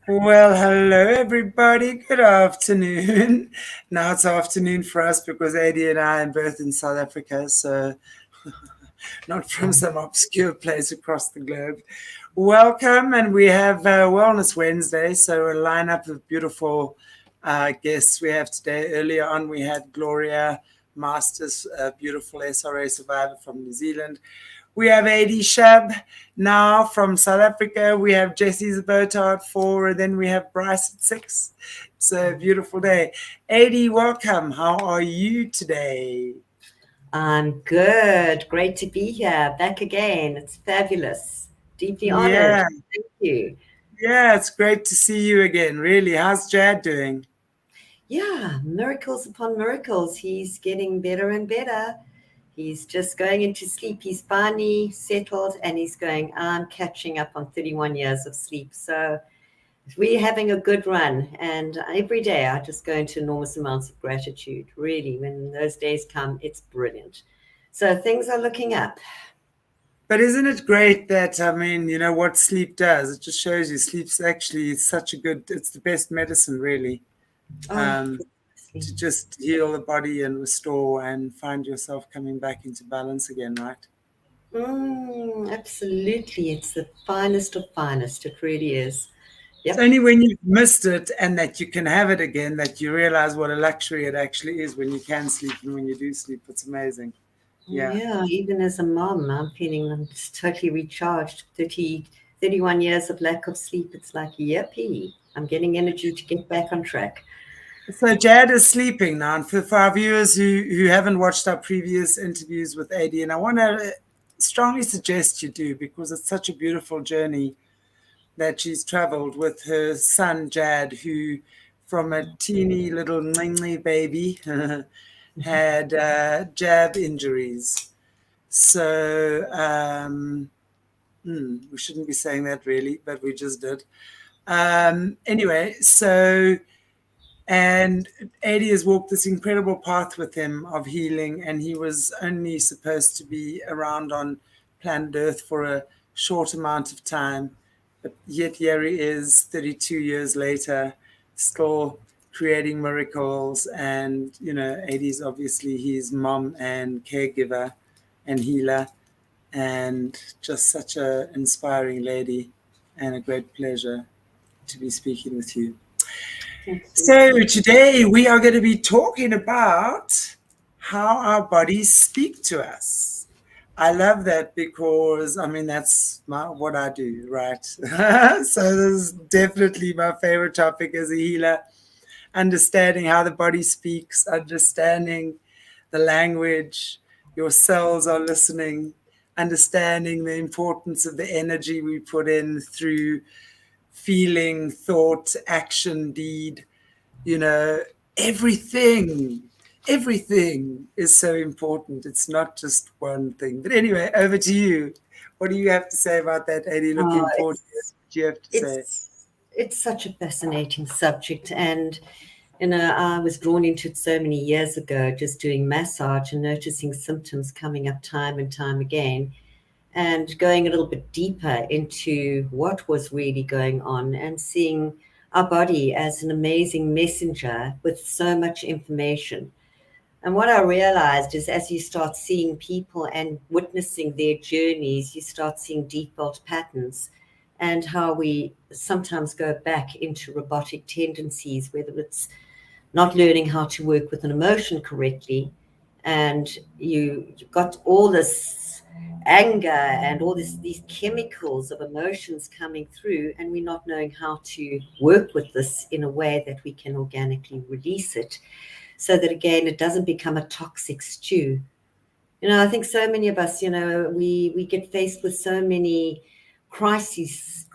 Well, hello everybody. Good afternoon. Now it's afternoon for us because Adie and I are both in South Africa, so not from some obscure place across the globe. Welcome, and we have Wellness Wednesday, so a lineup of beautiful guests we have today. Earlier on, we had Gloria Masters, a beautiful SRA survivor from New Zealand. We have Adie Shub now from South Africa. We have Jesse's Zabota at 4, and then we have Bryce at 6. It's a beautiful day. Adie, welcome. How are you today? I'm good. Great to be here. Back again. It's fabulous. Deeply honored. Yeah, Thank you. yeah, it's great to see you again. Really, how's Jad doing? Yeah, miracles upon miracles. He's getting better and better. He's just going into sleep. He's finally settled and he's going, I'm catching up on 31 years of sleep. So we're having a good run. And every day I just go into enormous amounts of gratitude. Really, when those days come, it's brilliant. So things are looking up. But isn't it great that, I mean, you know, what sleep does? It just shows you sleep's actually such a good, it's the best medicine, really, Oh, um, to just heal the body and restore and find yourself coming back into balance again, right? absolutely. It's the finest of finest. It really is. It's Yep. only when you've missed it and that you can have it again that you realize what a luxury it actually is when you can sleep and when you do sleep. It's amazing. Yeah. Yeah, even as a mom, I'm just totally recharged. 31 years of lack of sleep. It's like, yippee. I'm getting energy to get back on track. So Jad is sleeping now. And for our viewers who haven't watched our previous interviews with Adie, and I want to strongly suggest you do because it's such a beautiful journey that she's traveled with her son Jad, who from a teeny little ngingly baby had jab injuries. So we shouldn't be saying that really, but we just did. Anyway, so and Eddie has walked this incredible path with him of healing, and he was only supposed to be around on planet Earth for a short amount of time. But yet here he is, 32 years later, still creating miracles. And, you know, Eddie's obviously his mom and caregiver and healer, and just such a inspiring lady, and a great pleasure to be speaking with you. Thank you. So, today we are going to be talking about how our bodies speak to us. I love that because, I mean, that's what I do, right? So, this is definitely my favorite topic as a healer, understanding how the body speaks, understanding the language, your cells are listening, understanding the importance of the energy we put in through feeling, thought, action, deed, you know, everything. Everything is so important. It's not just one thing. But anyway, over to you. What do you have to say about that, Eddie? Oh, Looking forward to it. it's What do you have to say? it's such a fascinating subject, and I was drawn into it so many years ago, just doing massage and noticing symptoms coming up time and time again, and going a little bit deeper into what was really going on and seeing our body as an amazing messenger with so much information. And what I realized is as you start seeing people and witnessing their journeys, you start seeing default patterns and how we sometimes go back into robotic tendencies, whether it's not learning how to work with an emotion correctly. And you've got all this anger and all these chemicals of emotions coming through, and we're not knowing how to work with this in a way that we can organically release it so that again it doesn't become a toxic stew. I think so many of us, we get faced with so many crisis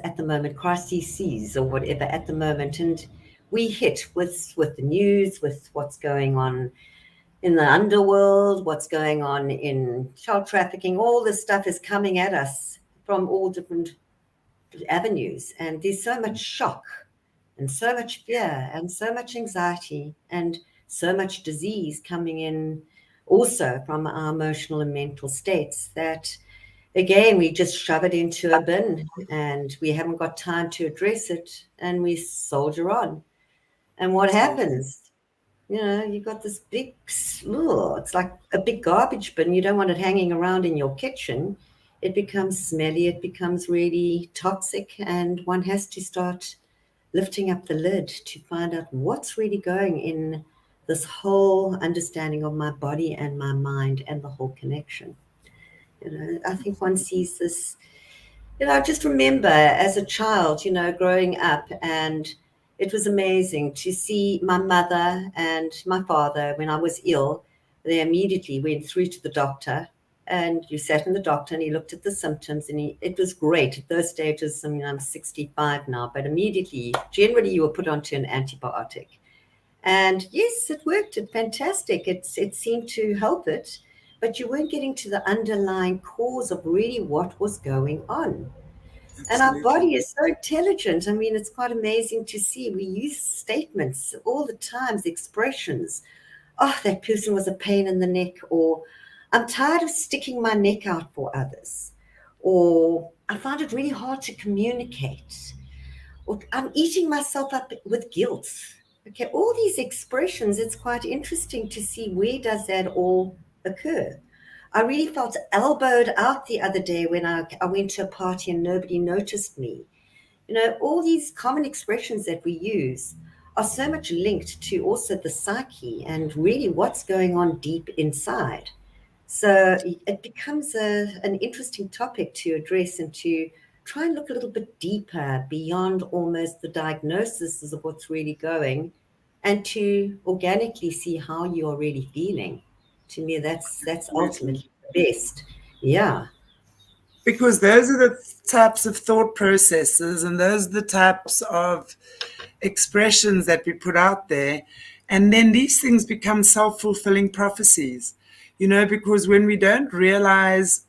at the moment, crises or whatever at the moment, and we hit with the news, with what's going on in the underworld, what's going on in child trafficking. All this stuff is coming at us from all different avenues, and there's so much shock and so much fear and so much anxiety and so much disease coming in also from our emotional and mental states that again, we just shove it into a bin and we haven't got time to address it and we soldier on. And what Absolutely. happens? You got this big, it's like a big garbage bin. You don't want it hanging around in your kitchen. It becomes smelly, it becomes really toxic, and one has to start lifting up the lid to find out what's really going in this whole understanding of my body and my mind and the whole connection. I think one sees this. I just remember as a child, growing up, and it was amazing to see my mother and my father when I was ill. They immediately went through to the doctor, and you sat in the doctor, and he looked at the symptoms, and it was great at those stages. I mean, I'm 65 now, but immediately, generally, you were put onto an antibiotic. And yes, it worked. It fantastic. It seemed to help it, but you weren't getting to the underlying cause of really what was going on. And our Absolutely. body is so intelligent. I mean, it's quite amazing to see. We use statements all the times, expressions. Oh, that person was a pain in the neck, or I'm tired of sticking my neck out for others, or I find it really hard to communicate, or I'm eating myself up with guilt. Okay, all these expressions, it's quite interesting to see where does that all occur. I really felt elbowed out the other day when I went to a party and nobody noticed me. All these common expressions that we use are so much linked to also the psyche and really what's going on deep inside. So it becomes an interesting topic to address and to try and look a little bit deeper beyond almost the diagnosis of what's really going, and to organically see how you're really feeling. To me, that's Absolutely. ultimately the best. Yeah. Because those are the types of thought processes and those are the types of expressions that we put out there. And then these things become self fulfilling prophecies, because when we don't realize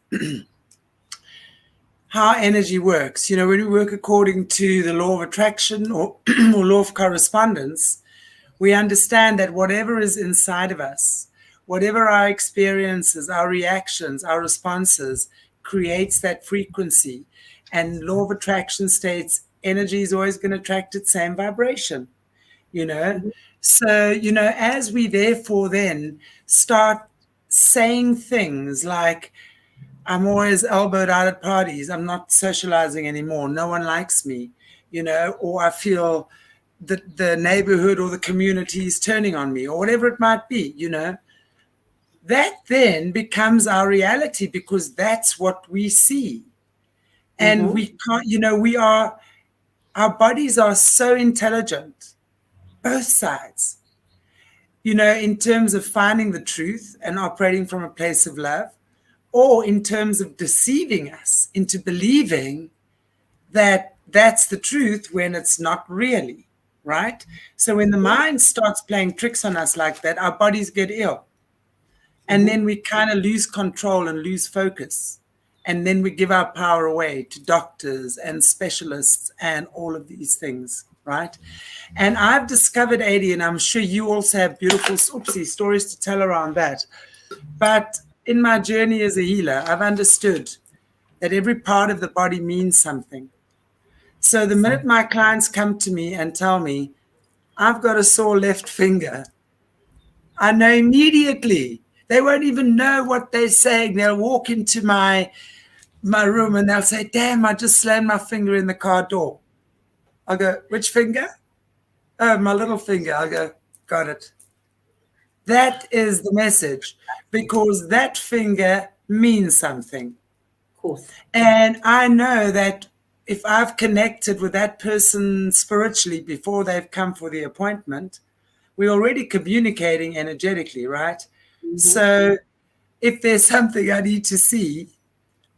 how energy works, when we work according to the law of attraction or, or law of correspondence, we understand that whatever is inside of us, whatever our experiences, our reactions, our responses, creates that frequency. And law of attraction states energy is always going to attract its same vibration, you know. Mhm. So, as we therefore then start saying things like, I'm always elbowed out at parties, I'm not socializing anymore, no one likes me, or I feel the neighborhood or the community is turning on me, or whatever it might be, that then becomes our reality because that's what we see. And Mhm. we can't, our bodies are so intelligent, both sides, in terms of finding the truth and operating from a place of love, or in terms of deceiving us into believing that that's the truth when it's not really, right? So when the mind starts playing tricks on us like that, our bodies get ill. And Mhm. then we kind of lose control and lose focus. And then we give our power away to doctors and specialists and all of these things, right? And I've discovered, Adie, and I'm sure you also have beautiful stories to tell around that. But in my journey as a healer, I've understood that every part of the body means something. So the minute Exactly. my clients come to me and tell me, I've got a sore left finger, I know immediately. They won't even know what they're saying. They'll walk into my room and they'll say, damn, I just slammed my finger in the car door. I'll go, which finger? Oh, my little finger. I'll go, got it. That is the message because that finger means something. Of course. And I know that if I've connected with that person spiritually before they've come for the appointment, we're already communicating energetically, right? Mhm. So if there's something I need to see,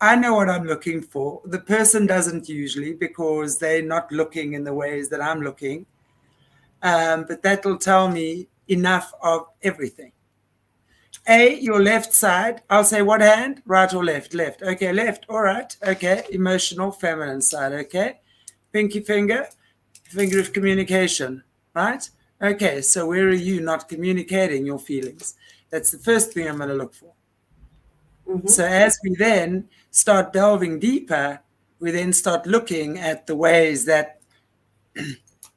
I know what I'm looking for. The person doesn't usually because they're not looking in the ways that I'm looking. But that'll tell me enough of everything. Your left side. I'll say what hand? Right or left? Left. Okay, left. All right. Okay, emotional, feminine side. Okay, pinky finger, finger of communication. Right. Okay, so where are you not communicating your feelings? That's the first thing I'm going to look for. Mm-hmm. So as we then start delving deeper, we then start looking at the ways that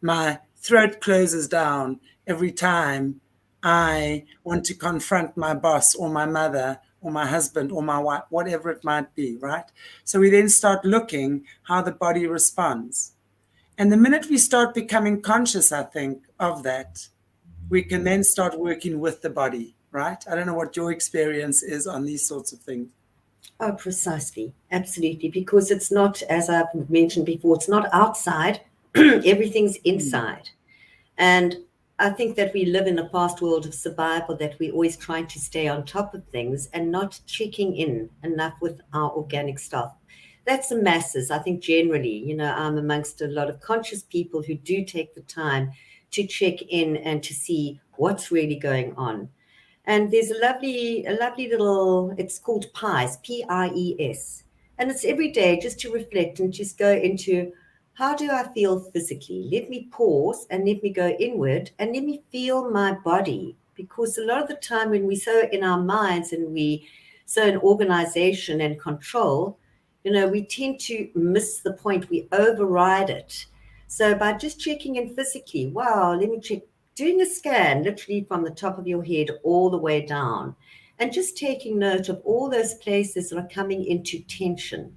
my throat closes down every time I want to confront my boss or my mother or my husband or my wife, whatever it might be, right? So we then start looking how the body responds. And the minute we start becoming conscious, I think, of that, we can then start working with the body, right? I don't know what your experience is on these sorts of things. Oh, precisely. Absolutely. Because it's not, as I've mentioned before, it's not outside, everything's Mm. inside. And I think that we live in a fast world of survival, that we're always trying to stay on top of things and not checking in enough with our organic stuff. That's the masses. I think generally, I'm amongst a lot of conscious people who do take the time to check in and to see what's really going on. And there's a lovely little, it's called PIES, PIES. And it's every day just to reflect and just go into, how do I feel physically? Let me pause and let me go inward and let me feel my body. Because a lot of the time when we're so in our minds and we so in organization and control, we tend to miss the point. We override it. So by just checking in physically, wow, let me check, doing a scan literally from the top of your head all the way down, and just taking note of all those places that are coming into tension.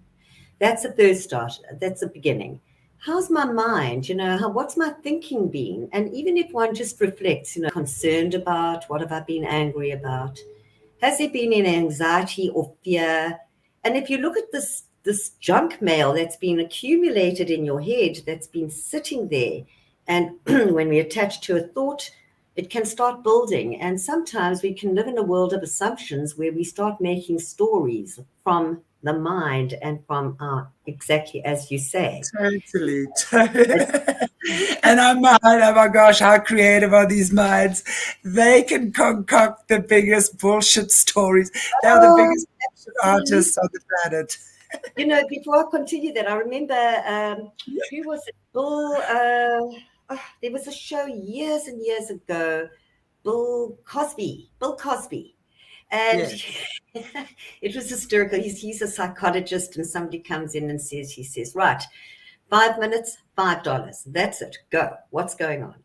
That's the first start. That's the beginning. How's my mind? What's my thinking been? And even if one just reflects, concerned about, what have I been angry about? Has there been any anxiety or fear? And if you look at this junk mail that's been accumulated in your head, that's been sitting there, and when we attach to a thought, it can start building. And sometimes we can live in a world of assumptions where we start making stories from the mind and from our, exactly as you say. Totally. And our mind, oh my gosh, how creative are these minds? They can concoct the biggest bullshit stories. They're the Oh, biggest bullshit absolutely. artists on the planet. Before I continue that, I remember, who was it? There was a show years and years ago, Bill Cosby. And Yeah. it was hysterical. He's a psychologist, and somebody comes in and he says, right, 5 minutes, $5. That's it. Go. What's going on?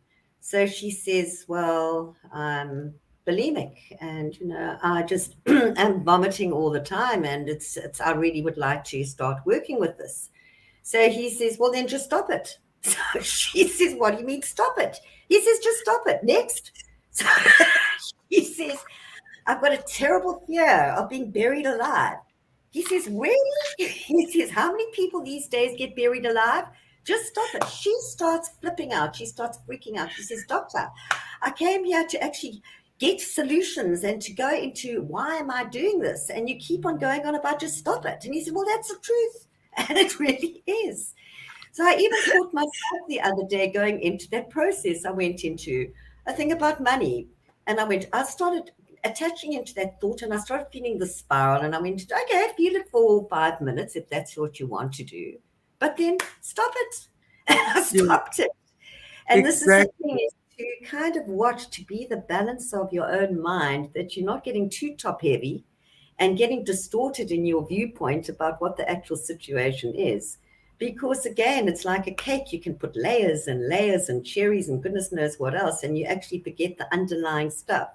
So she says, well, I'm bulimic, and I just am vomiting all the time, and it's I really would like to start working with this. So he says, well, then just stop it. So she says, what do you mean stop it? He says, just stop it. Next. So he says, I've got a terrible fear of being buried alive. He says, really? He says, how many people these days get buried alive? Just stop it. She starts flipping out. She starts freaking out. She says, doctor, I came here to actually get solutions and to go into, why am I doing this? And you keep on going on about, just stop it. And he said, well, that's the truth. And it really is. So I even caught myself the other day going into that process. I went into a thing about money, and I started attaching into that thought, and I started feeling the spiral, and I went, okay, feel it for 5 minutes if that's what you want to do, but then stop it. And I Yeah, stopped it. And this is the thing, exactly. is to kind of watch, to be the balance of your own mind, that you're not getting too top heavy and getting distorted in your viewpoint about what the actual situation is. Because again, it's like a cake. You can put layers and layers and cherries and goodness knows what else, and you actually forget the underlying stuff.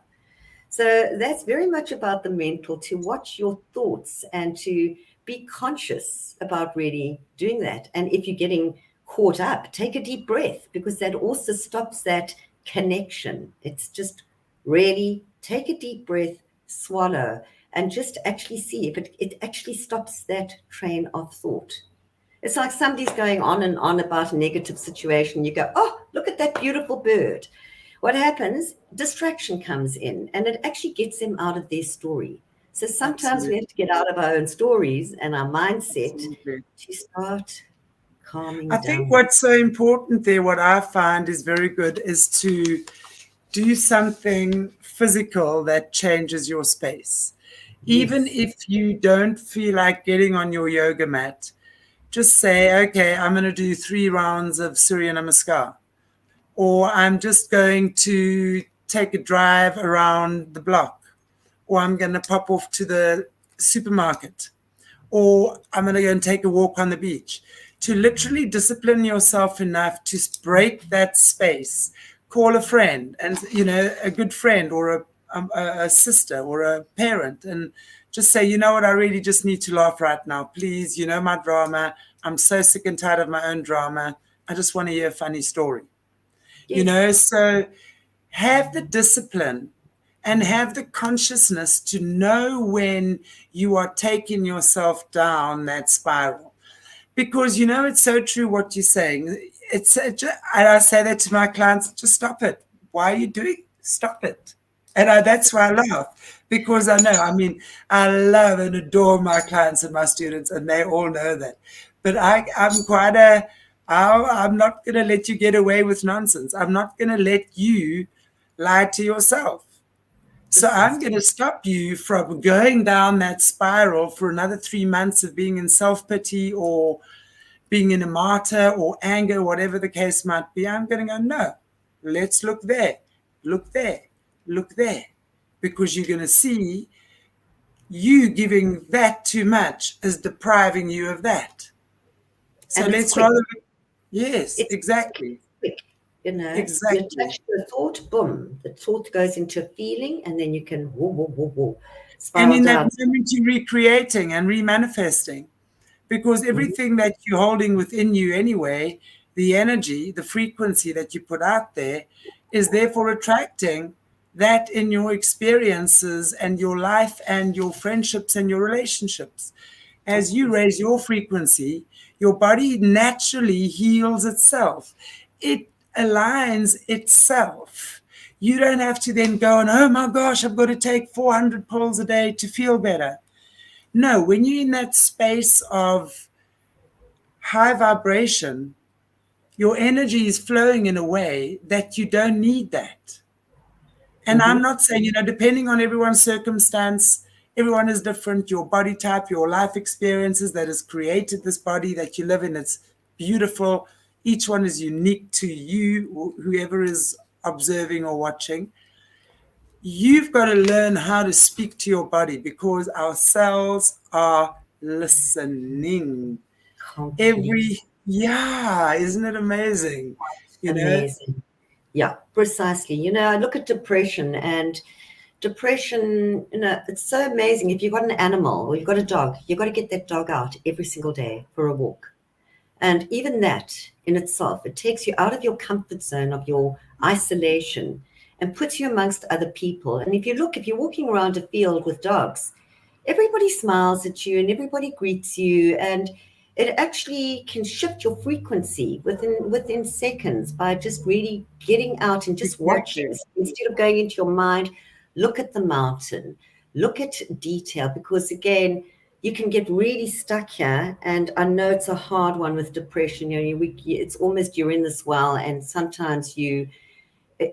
So that's very much about the mental, to watch your thoughts and to be conscious about really doing that. And if you're getting caught up, take a deep breath, because that also stops that connection. It's just really take a deep breath, swallow, and just actually see if it actually stops that train of thought. It's like somebody's going on and on about a negative situation. You go, oh, look at that beautiful bird. What happens? Distraction comes in, and it actually gets them out of their story. So sometimes we Absolutely. have to get out of our own stories and our mindset Absolutely. to start I calming think down. what's so important there, what I find is very good, is to do something physical that changes your space. Even Yes. if you don't feel like getting on your yoga mat, just say, okay, I'm going to do 3 rounds of Surya Namaskar, or I'm just going to take a drive around the block, or I'm going to pop off to the supermarket, or I'm going to go and take a walk on the beach. To literally discipline yourself enough to break that space, call a friend, and a good friend, or a sister or a parent, and just say, you know what, I really just need to laugh right now. Please, my drama. I'm so sick and tired of my own drama. I just want to hear a funny story. Yes. So have the discipline and have the consciousness to know when you are taking yourself down that spiral. Because it's so true what you're saying. I say that to my clients, just stop it. Why are you doing? Stop it. And that's why I laugh, because I know, I love and adore my clients and my students, and they all know that. But I'm not going to let you get away with nonsense. I'm not going to let you lie to yourself. So I'm Precisely. going to stop you from going down that spiral for another 3 months of being in self-pity, or being in a martyr, or anger, whatever the case might be. I'm going to go, no, let's look there, look there, look there. Because you're going to see you giving that too much is depriving you of that. So And it's let's quick. rather, yes, It's exactly, quick. You exactly. attach to a thought, boom, the thought goes into a feeling, and then you can whoa, whoa, whoa, whoa, And spiral in that down. moment, you're recreating and remanifesting, because Mhm. everything that you're holding within you anyway, the energy, the frequency that you put out there, is therefore attracting that in your experiences and your life and your friendships and your relationships. As Of you course. raise your frequency, your body naturally heals itself. It aligns itself. You don't have to then go and, oh my gosh, I've got to take 400 pills a day to feel better. No, when you're in that space of high vibration, your energy is flowing in a way that you don't need that. And I'm Hmm. not saying, depending on everyone's circumstance, everyone is different. Your body type, your life experiences that has created this body that you live in, it's beautiful. Each one is unique to you, whoever is observing or watching. You've got to learn how to speak to your body, because our cells are listening. Complete. Yeah, isn't it amazing? You know, Amazing. Yeah, precisely. I look at depression, and depression, it's so amazing. If you've got an animal or you've got a dog, you've got to get that dog out every single day for a walk. And even that in itself, it takes you out of your comfort zone of your isolation and puts you amongst other people. And if you're walking around a field with dogs, everybody smiles at you and everybody greets you. And it actually can shift your frequency within seconds by just really getting out and just watching. exactly. Instead of going into your mind, look at the mountain, look at detail, because again, you can get really stuck here. And I know it's a hard one with depression. It's almost you're in this well, and sometimes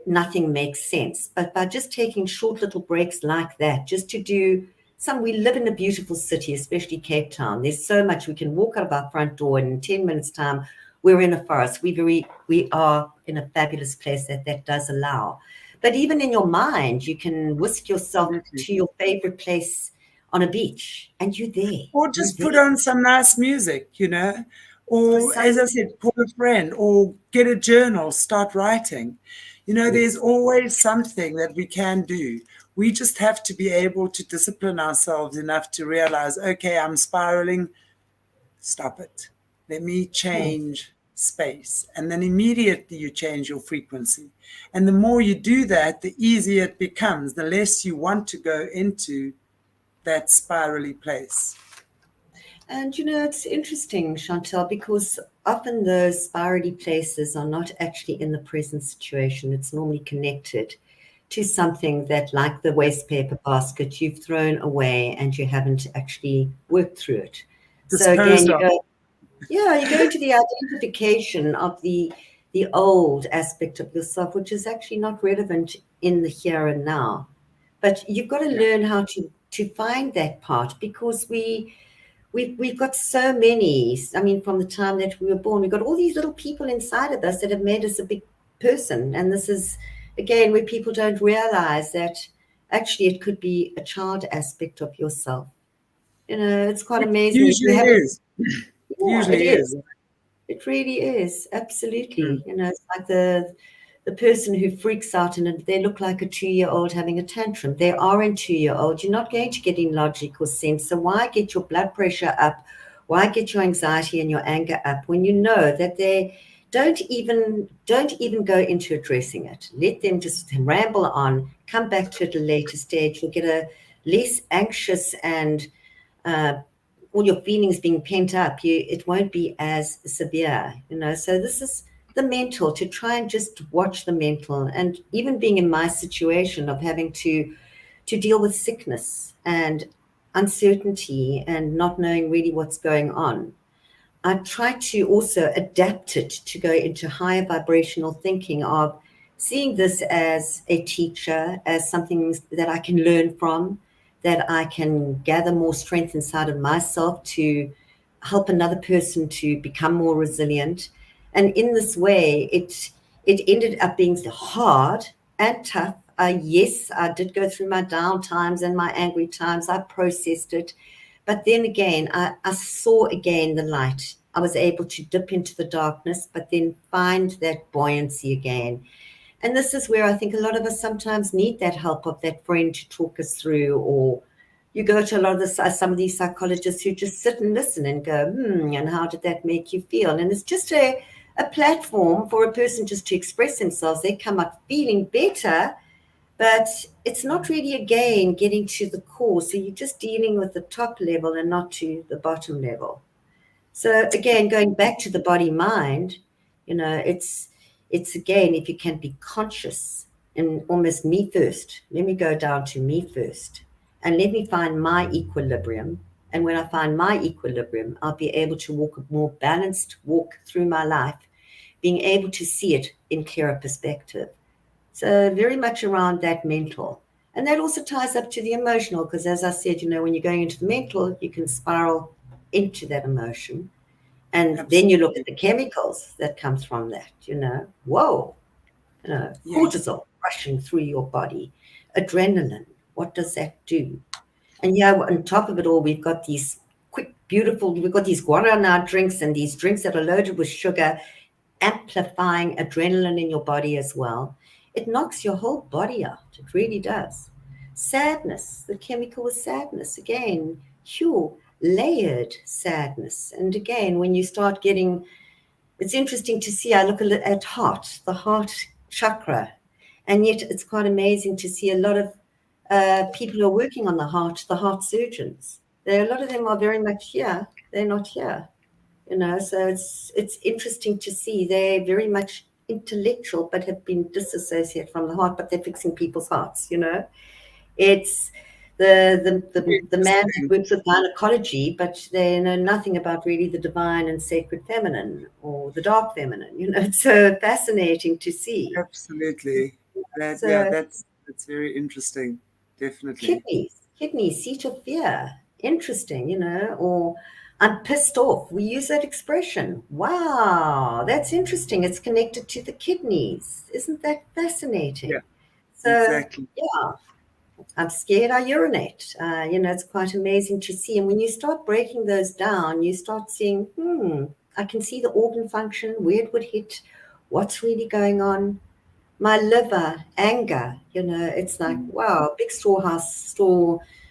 nothing makes sense. But by just taking short little breaks like that, just to do we live in a beautiful city, especially Cape Town. There's so much. We can walk out of our front door, and in 10 minutes' time, we're in a forest. We are in a fabulous place that does allow. But even in your mind, you can whisk yourself Absolutely. to your favorite place on a beach, and you're there. Or You're just there. put on some nice music, or as I Precisely. said, call a friend, or get a journal, start writing. There's Yes. always something that we can do. We just have to be able to discipline ourselves enough to realize, okay, I'm spiraling, stop it. Let me Mm. change space. And then immediately you change your frequency. And the more you do that, the easier it becomes, the less you want to go into that spirally place. And it's interesting, Chantal, because often those spirally places are not actually in the present situation. It's normally connected to something that, like the waste paper basket, you've thrown away and you haven't actually worked through it. So again, Disposed of. you go into the identification of the old aspect of yourself, which is actually not relevant in the here and now. But you've got to Yeah. learn how to find that part, because we've got so many. I mean, from the time that we were born, we've got all these little people inside of us that have made us a big person. And this is, again, where people don't realize that actually it could be a child aspect of yourself. It's quite It amazing if you usually have it. is. Yeah, it Usually is. is. It really is. Mm. Absolutely. It's like the person who freaks out and they look like a 2-year-old having a tantrum. They are a 2-year-old. You're not going to get in logic or sense. So why get your blood pressure up? Why get your anxiety and your anger up when you know that they don't even go into addressing it? Let them just ramble on, come back to it at a later stage. You'll get a less anxious and uh, all your feelings being pent up, it won't be as severe. So this is the mental, to try and just watch the mental, and even being in my situation of having to deal with sickness and uncertainty and not knowing really what's going on. I try to also adapt it to go into higher vibrational thinking of seeing this as a teacher, as something that I can learn from, that I can gather more strength inside of myself to help another person to become more resilient. And in this way, it ended up being hard and tough. Yes, I did go through my down times and my angry times. I processed it. But then again, I saw again the light. I was able to dip into the darkness, but then find that buoyancy again. And this is where I think a lot of us sometimes need that help of that friend to talk us through, or you go to a lot of some of these psychologists who just sit and listen and go, and how did that make you feel? And it's just a platform for a person just to express themselves. They come up feeling better, but it's not really, again, getting to the core. So you're just dealing with the top level and not to the bottom level. So again, going back to the body mind, it's again, if you can be conscious and almost me first. Let me go down to me first and let me find my equilibrium. And when I find my equilibrium, I'll be able to walk a more balanced walk through my life, being able to see it in clearer perspective. So very much around that mental. And that also ties up to the emotional, because as I said, when you're going into the mental, you can spiral into that emotion. And then you look at Absolutely. the chemicals that comes from that. Whoa, Yes. cortisol rushing through your body, adrenaline, what does that do? And yeah, on top of it all, we've got these quick, beautiful, we've got these guarana drinks and these drinks that are loaded with sugar, amplifying adrenaline in your body as well. It knocks your whole body out. It really does. Sadness, the chemical is sadness. Again, layered sadness. And again, when you start getting, it's interesting to see, I look at heart, the heart chakra, and yet it's quite amazing to see a lot of people who are working on the heart surgeons. A lot of them are very much here. They're not here. So it's interesting to see they're very much intellectual but have been disassociated from the heart, but they're fixing people's hearts. It's the man that Interesting. works with gynecology, but they know nothing about really the divine and sacred feminine or the dark feminine. It's so fascinating to see. Absolutely. That, yeah, So that's very interesting. Definitely. kidneys, seat of fear. Interesting. Or I'm pissed off. We use that expression. Wow, that's interesting. It's connected to the kidneys. Isn't that Yeah, fascinating? So, exactly. yeah, I'm scared I urinate. It's quite amazing to see. And when you start breaking those down, you start seeing, I can see the organ function, where it would hit, what's really going on. My liver, anger, it's like, Mm. wow, big storehouse,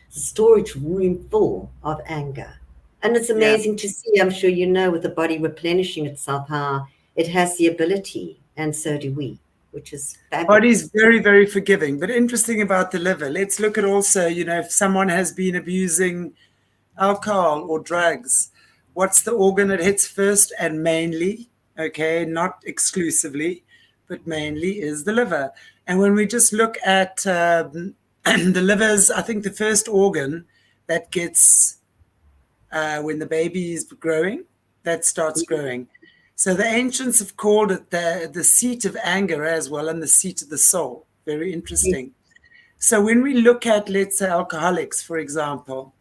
storage room full of anger. And it's Yeah. amazing to see, I'm sure with the body replenishing itself, how it has the ability, and so do we, which is Body's fabulous. very, very forgiving. But interesting about the liver. Let's look at also, if someone has been abusing alcohol or drugs, what's the organ it hits first and mainly? Okay, not exclusively, but mainly is the liver. And when we just look at the liver's, I think the first organ that gets when the baby is growing, that starts growing. So the ancients have called it the seat of anger as well, and the seat of the soul. Very Yes. interesting. So when we look at, let's say, alcoholics, for example,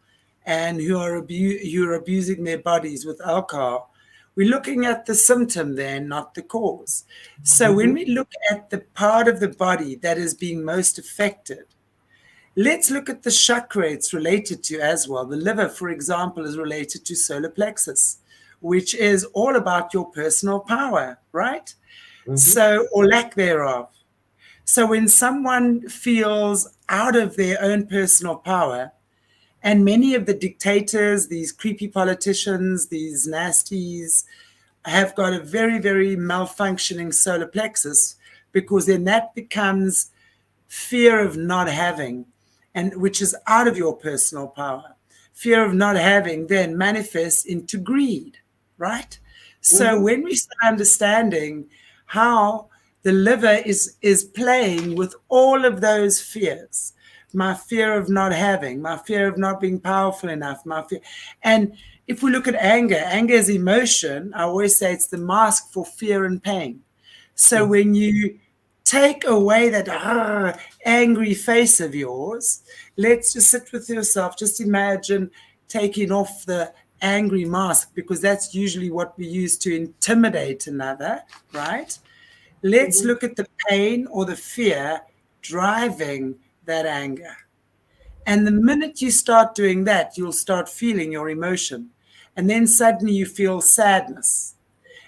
and who are abusing their bodies with alcohol, we're looking at the symptom there, not the cause. So when Mhm. we look at the part of the body that is being most affected, Let's look at the chakra it's related to as well. The liver, for example, is related to solar plexus, which is all about your personal power, right? Mm-hmm. So, or lack thereof. So when someone feels out of their own personal power, and many of the dictators, these creepy politicians, these nasties, have got a very, very malfunctioning solar plexus, because then that becomes fear of not having, and which is out of your personal power. Fear of not having then manifests into greed, right? So Mm-hmm. when we start understanding how the liver is playing with all of those fears, my fear of not having, my fear of not being powerful enough, my fear, and if we look at anger, anger is emotion. I always say it's the mask for fear and pain. So Yes. when you take away that angry face of yours, let's just sit with yourself. Just imagine taking off the angry mask, because that's usually what we use to intimidate another, right? Let's Mm-hmm. look at the pain or the fear driving that anger. And the minute you start doing that, you'll start feeling your emotion. And then suddenly you feel sadness.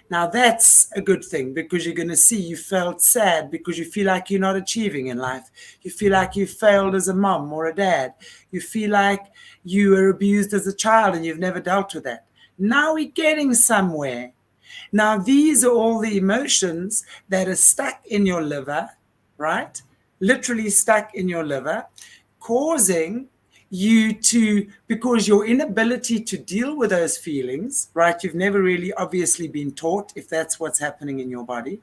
Now that's a good thing, because you're going to see you felt sad because you feel like you're not achieving in life. You feel like you failed as a mom or a dad. You feel like you were abused as a child and you've never dealt with that. Now we're getting somewhere. Now these are all the emotions that are stuck in your liver, right? Literally stuck in your liver, causing you to, because your inability to deal with those feelings, right? You've never really obviously been taught if that's what's happening in your body.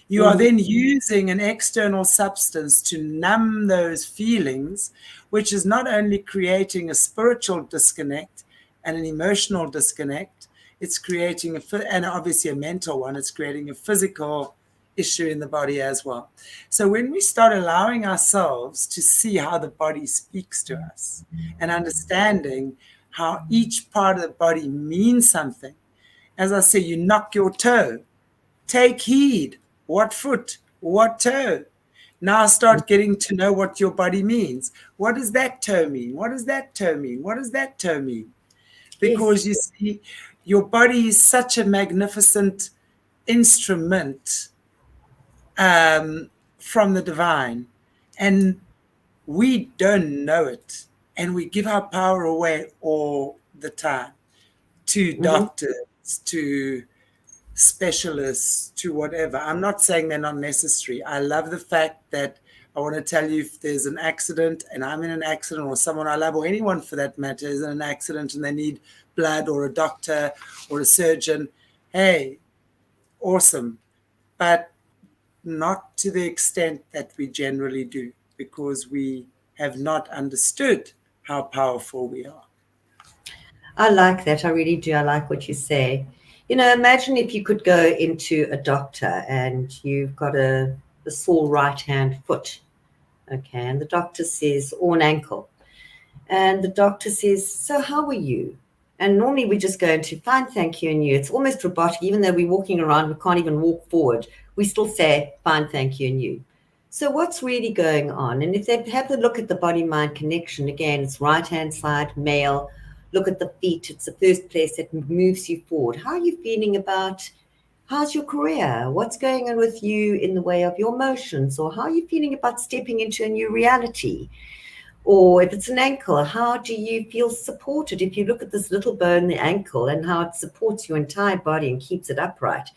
You are Mm-hmm. then using an external substance to numb those feelings, which is not only creating a spiritual disconnect and an emotional disconnect, it's creating and obviously a mental one, it's creating a physical issue in the body as well. So when we start allowing ourselves to see how the body speaks to us and understanding how each part of the body means something, as I say, you knock your toe, take heed. What foot? What toe? Now start getting to know what your body means. What does that toe mean? What does that toe mean? What does that toe mean? Yes. Because you see, your body is such a magnificent instrument from the divine, and we don't know it. And we give our power away all the time to Mm-hmm. doctors, to specialists, to whatever. I'm not saying they're not necessary. I love the fact that I want to tell you, if there's an accident and I'm in an accident, or someone I love, or anyone for that matter, is in an accident and they need blood or a doctor or a surgeon, hey, awesome. But not to the extent that we generally do, because we have not understood how powerful we are. I like that. I really do. I like what you say. Imagine if you could go into a doctor and you've got a sore right hand foot. Okay. And the doctor says, or an ankle. And the doctor says, so how are you? And normally we just go into fine, thank you, and you. It's almost robotic, even though we're walking around, we can't even walk forward. We still say fine, thank you, and you. So what's really going on? And if they have a look at the body-mind connection, again, it's right-hand side, male. Look at the feet. It's the first place that moves you forward. How are you feeling about how's your career? What's going on with you in the way of your emotions? Or how are you feeling about stepping into a new reality? Or if it's an ankle, how do you feel supported? If you look at this little bone, the ankle, and how it supports your entire body and keeps it upright,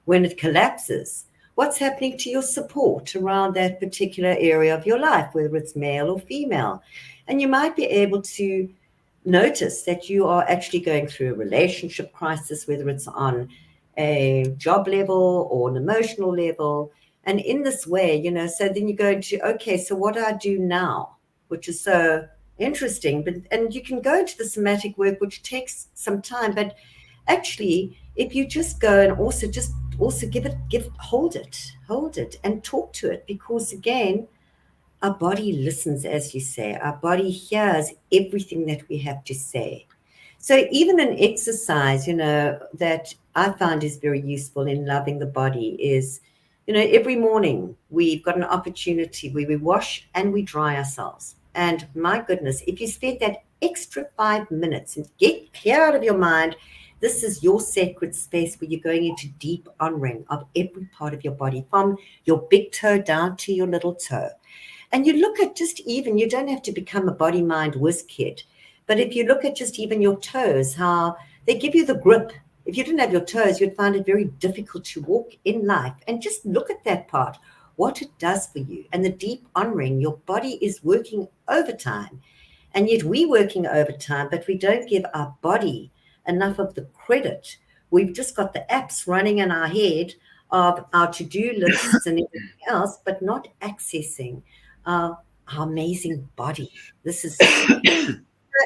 when it collapses, what's happening to your support around that particular area of your life, whether it's male or female? And you might be able to notice that you are actually going through a relationship crisis, whether it's on a job level or an emotional level. And in this way, so then you go into, okay, so what do I do now? Which is so interesting. And you can go into the somatic work, which takes some time, but actually, if you just go and also hold it and talk to it, because again, our body listens, as you say. Our body hears everything that we have to say. So even an exercise, that I found is very useful in loving the body is, every morning we've got an opportunity where we wash and we dry ourselves. And my goodness, if you spend that extra 5 minutes and get clear out of your mind, this is your sacred space where you're going into deep honoring of every part of your body, from your big toe down to your little toe. And you look at just even, you don't have to become a body mind whiz kid, but if you look at just even your toes, how they give you the grip. If you didn't have your toes, you'd find it very difficult to walk in life. And just look at that part, what it does for you. And the deep honoring, your body is working overtime. And yet we're working overtime, but we don't give our body enough of the credit. We've just got the apps running in our head of our to-do lists and everything else, but not accessing our amazing body. This is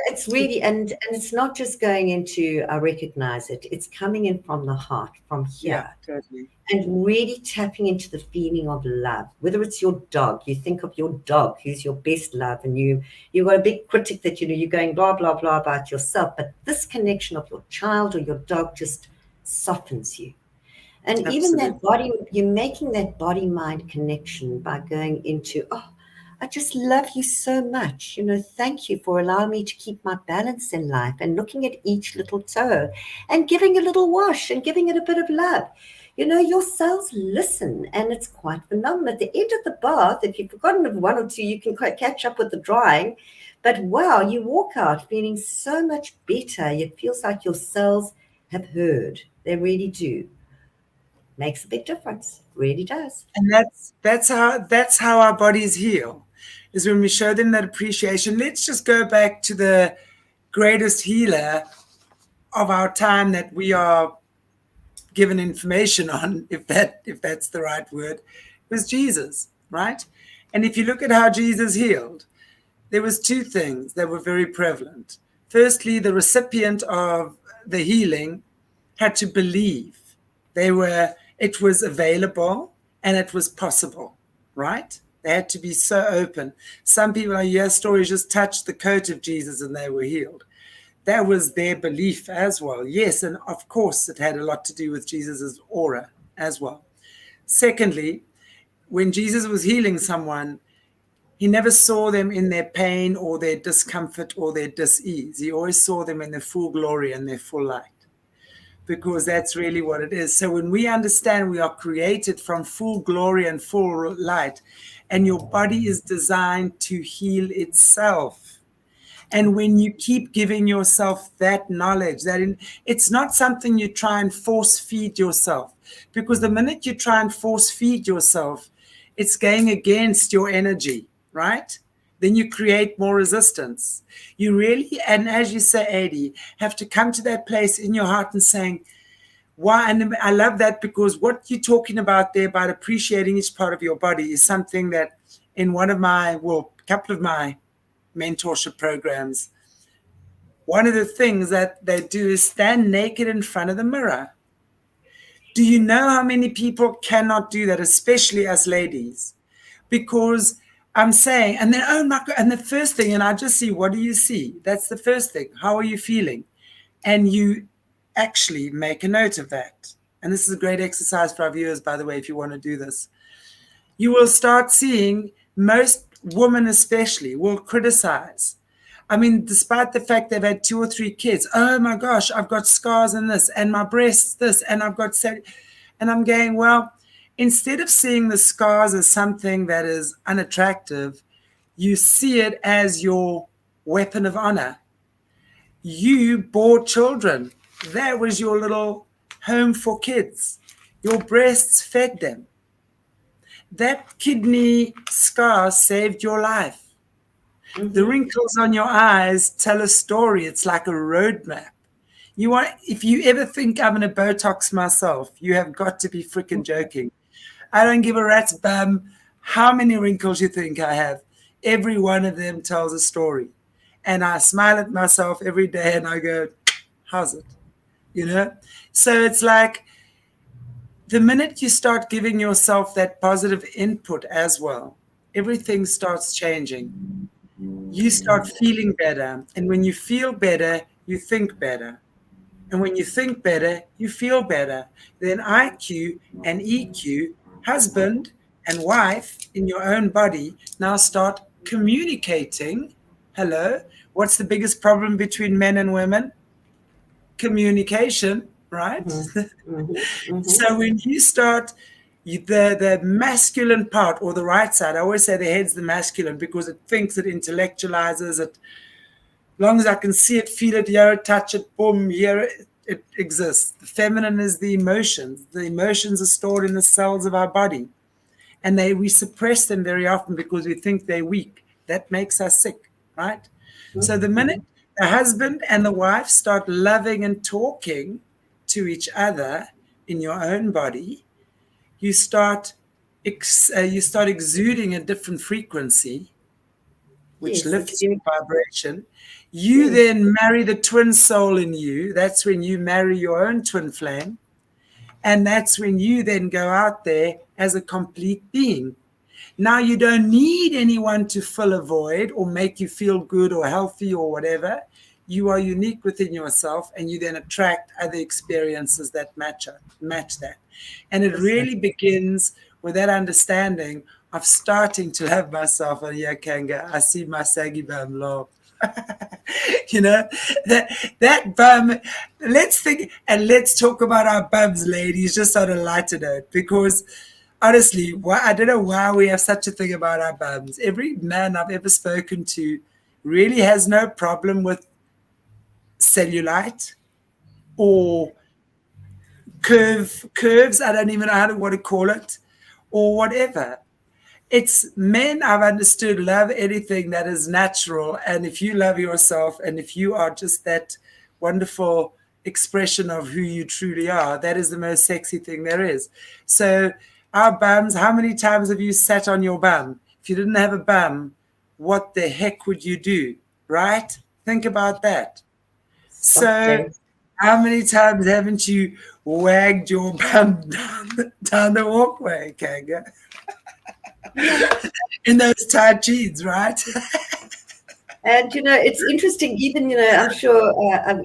it's really, and it's not just going into I recognize it, it's coming in from the heart, from Yeah, here, totally. and really tapping into the feeling of love. Whether it's your dog, you think of your dog who's your best love, and you've got a big critic that you're going blah blah blah about yourself, but this connection of your child or your dog just softens you. And even that Absolutely. body, you're making that body mind connection by going into, oh, I just love you so much. Thank you for allowing me to keep my balance in life, and looking at each little toe and giving a little wash and giving it a bit of love. Your cells listen, and it's quite phenomenal. At the end of the bath, if you've forgotten of one or two, you can quite catch up with the drying. But wow, you walk out feeling so much better. It feels like your cells have heard. They really do. Makes a big difference. Really does. And that's how our bodies heal, is when we show them that appreciation. Let's just go back to the greatest healer of our time that we are given information on, if that's the right word, was Jesus, right? And if you look at how Jesus healed, there was two things that were very prevalent. Firstly, the recipient of the healing had to believe it was available and it was possible, right? They had to be so open. Some people, I hear stories, just touched the coat of Jesus and they were healed. That was their belief as well. Yes, and of course it had a lot to do with Jesus's aura as well. Secondly, when Jesus was healing someone, he never saw them in their pain or their discomfort or their dis-ease. He always saw them in their full glory and their full light, because that's really what it is. So when we understand we are created from full glory and full light, and your body is designed to heal itself. And when you keep giving yourself that knowledge, it's not something you try and force feed yourself, because the minute you try and force feed yourself, it's going against your energy, right? Then you create more resistance. You really, and as you say, Adie, have to come to that place in your heart and saying, why? And I love that, because what you're talking about there about appreciating each part of your body is something that in a couple of my mentorship programs, one of the things that they do is stand naked in front of the mirror. Do you know how many people cannot do that, especially us ladies? Because I'm saying, and then, oh my God, and the first thing, and I just see, what do you see? That's the first thing. How are you feeling? And you actually make a note of that. And this is a great exercise for our viewers, by the way, if you want to do this. You will start seeing most women especially will criticize. I mean, despite the fact they've had 2 or 3 kids, oh my gosh, I've got scars in this, and my breasts this, and I've got and I'm going, well, instead of seeing the scars as something that is unattractive, you see it as your weapon of honor. You bore children. That was your little home for kids. Your breasts fed them. That kidney scar saved your life. Mm-hmm. The wrinkles on your eyes tell a story. It's like a roadmap. If you ever think I'm going to Botox myself, you have got to be freaking joking. I don't give a rat's bum how many wrinkles you think I have. Every one of them tells a story. And I smile at myself every day and I go, how's it? So it's like the minute you start giving yourself that positive input as well, everything starts changing. You start feeling better. And when you feel better, you think better. And when you think better, you feel better. Then IQ and EQ, husband and wife in your own body, now start communicating. Hello. What's the biggest problem between men and women? Communication, right? Mm-hmm. Mm-hmm. So when you start the masculine part or the right side, I always say the head's the masculine because it thinks, it intellectualizes it. As long as I can see it, feel it, hear it, touch it, boom, here it exists. The feminine is the emotions. The emotions are stored in the cells of our body, and we suppress them very often because we think they're weak. That makes us sick, right? So the minute Mm-hmm. the husband and the wife start loving and talking to each other in your own body, you start you start exuding a different frequency, which Yes, lifts your vibration. You yes, then marry the twin soul in you. That's when you marry your own twin flame. And that's when you then go out there as a complete being. Now, you don't need anyone to fill a void or make you feel good or healthy or whatever. You are unique within yourself, and you then attract other experiences that match that. And it yes. really begins with that understanding of starting to love myself. And yeah, Kanga, I see my saggy bum laugh. You know, that bum. Let's think and let's talk about our bums, ladies, just on a lighter note, because honestly, I don't know why we have such a thing about our bums. Every man I've ever spoken to really has no problem with cellulite or curves. I don't even know what to call it, or whatever. It's men, I've understood, love anything that is natural. And if you love yourself and if you are just that wonderful expression of who you truly are, that is the most sexy thing there is. So, our bums, how many times have you sat on your bum? If you didn't have a bum, what the heck would you do? Right? Think about that. So, Something. how many times haven't you wagged your bum down the walkway, Kanga? Yeah. In those tight jeans, right? And it's interesting. Even I'm sure,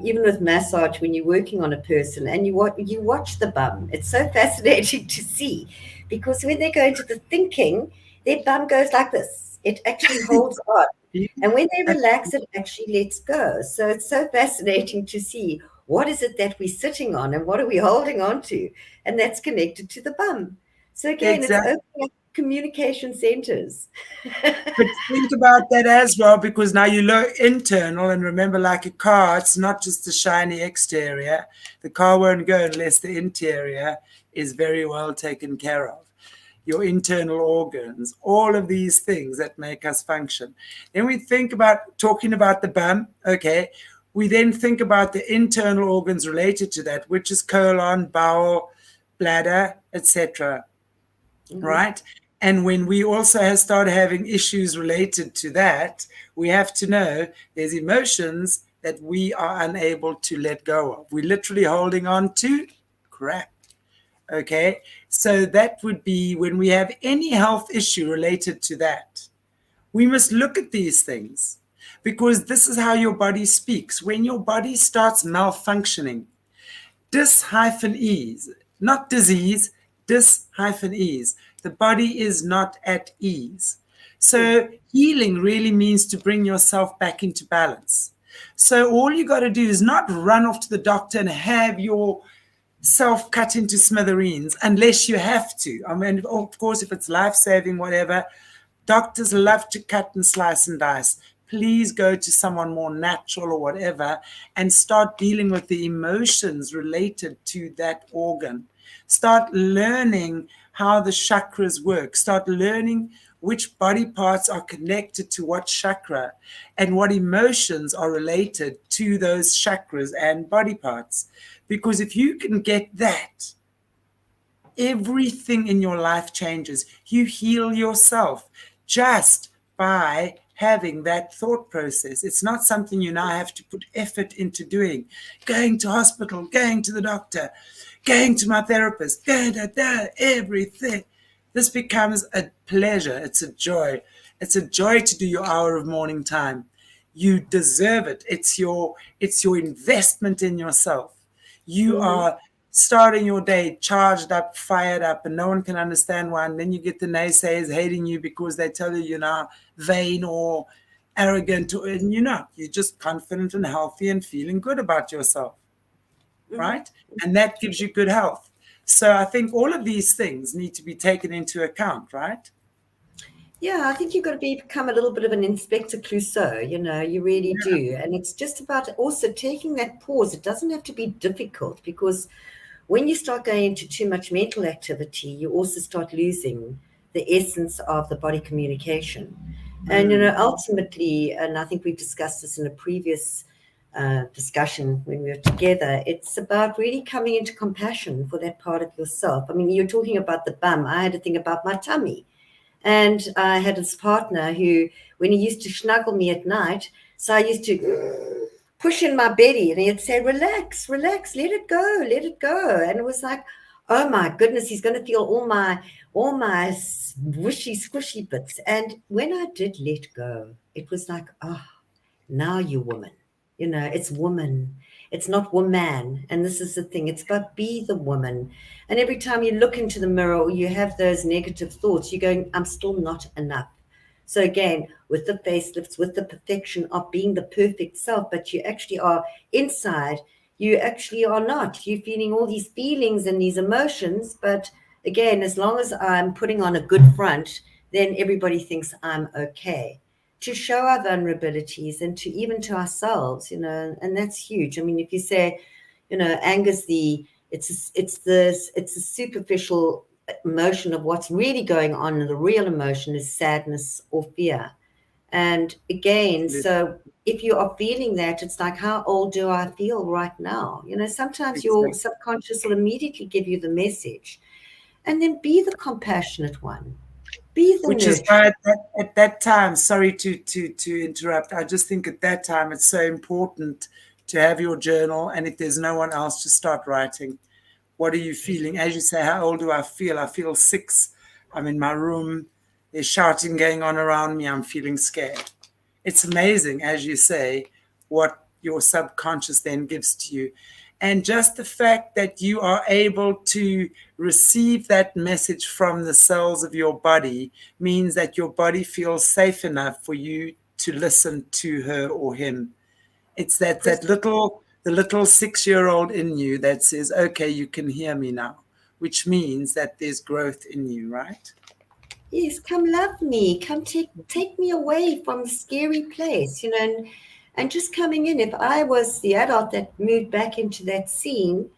even with massage, when you're working on a person and you watch the bum, it's so fascinating to see, because when they go into the thinking, their bum goes like this. It actually holds on, and when they relax, it actually lets go. So it's so fascinating to see what is it that we're sitting on and what are we holding on to, and that's connected to the bum. So again, it's Exactly. opening up communication centers. But think about that as well, because now you look internal and remember, like a car, it's not just the shiny exterior. The car won't go unless the interior is very well taken care of. Your internal organs, all of these things that make us function. Then we think about talking about the bum, okay? We then think about the internal organs related to that, which is colon, bowel, bladder, etc. Mhm. Right? And when we also have started having issues related to that, we have to know there's emotions that we are unable to let go of. We're literally holding on to crap. Okay. So that would be when we have any health issue related to that. We must look at these things because this is how your body speaks. When your body starts malfunctioning, dis-ease, not disease, dis-ease. The body is not at ease. So healing really means to bring yourself back into balance. So all you got to do is not run off to the doctor and have your self cut into smithereens unless you have to. I mean, of course, if it's life saving, whatever, doctors love to cut and slice and dice. Please go to someone more natural or whatever and start dealing with the emotions related to that organ. Start learning how the chakras work. Start learning which body parts are connected to what chakra and what emotions are related to those chakras and body parts. Because if you can get that, everything in your life changes. You heal yourself just by having that thought process. It's not something you now have to put effort into doing. Going to hospital, going to the doctor, going to my therapist, everything. This becomes a pleasure. It's a joy. It's a joy to do your hour of morning time. You deserve it. It's your investment in yourself. You Mhm. are starting your day charged up, fired up, and no one can understand why. And then you get the naysayers hating you because they tell you you're now vain or arrogant, and you're not. You're just confident and healthy and feeling good about yourself, right? And that gives you good health. So I think all of these things need to be taken into account, right? Yeah, I think you've got to become a little bit of an Inspector Clouseau, you really do. And it's just about also taking that pause. It doesn't have to be difficult, because when you start going into too much mental activity, you also start losing the essence of the body communication. And, ultimately, and I think we discussed this in a previous discussion when we were together, it's about really coming into compassion for that part of yourself. I mean, you're talking about the bum. I had to think about my tummy. And I had this partner who, when he used to snuggle me at night, so I used to push in my belly, and he'd say, relax, relax, let it go, let it go. And it was like, oh my goodness, he's going to feel all my squishy, squishy bits. And when I did let go, it was like, oh, now you woman. It's woman. It's not woman. And this is the thing. It's about be the woman. And every time you look into the mirror or you have those negative thoughts, you're going, I'm still not enough. So again, with the facelifts, with the perfection of being the perfect self, but you actually are inside, you actually are not. You're feeling all these feelings and these emotions. But again, as long as I'm putting on a good front, then everybody thinks I'm okay. To show our vulnerabilities and to even to ourselves, and that's huge. I mean, if you say, anger's it's a superficial emotion of what's really going on, and the real emotion is sadness or fear. And again, so if you are feeling that, it's like, how old do I feel right now? Sometimes your subconscious will immediately give you the message, and then be the compassionate one. Be the Which is nurturer. why at that time, sorry to interrupt, I just think at that time it's so important to have your journal, and if there's no one else, to start writing. What are you feeling? As you say, how old do I feel? I feel 6. I'm in my room. There's shouting going on around me. I'm feeling scared. It's amazing, as you say, what your subconscious then gives to you. And just the fact that you are able to receive that message from the cells of your body means that your body feels safe enough for you to listen to her or him. It's that little the little 6-year-old in you that says, okay, you can hear me now, which means that there's growth in you, right? Yes, come love me. Come take me away from the scary place, and just coming in. If I was the adult that moved back into that scene,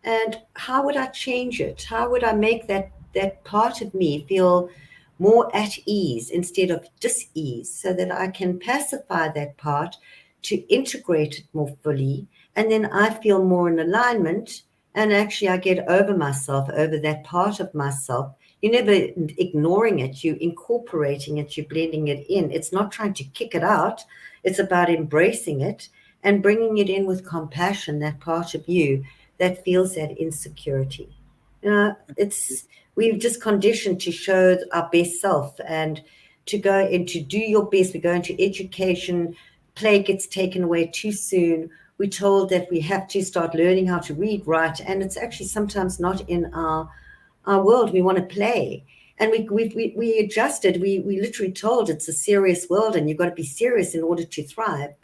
and how would I change it? How would I make that part of me feel more at ease instead of dis-ease, so that I can pacify that part to integrate it more fully, and then I feel more in alignment, and actually I get over myself, over that part of myself. You're never ignoring it, you're incorporating it, you're blending it in. It's not trying to kick it out, it's about embracing it and bringing it in with compassion, that part of you that feels that insecurity. It's we've just conditioned to show our best self and to go and to do your best. We go into education, play gets taken away too soon. We're told that we have to start learning how to read, write, and it's actually sometimes not in our world. We want to play. And we adjusted. We literally told it's a serious world and you've got to be serious in order to thrive.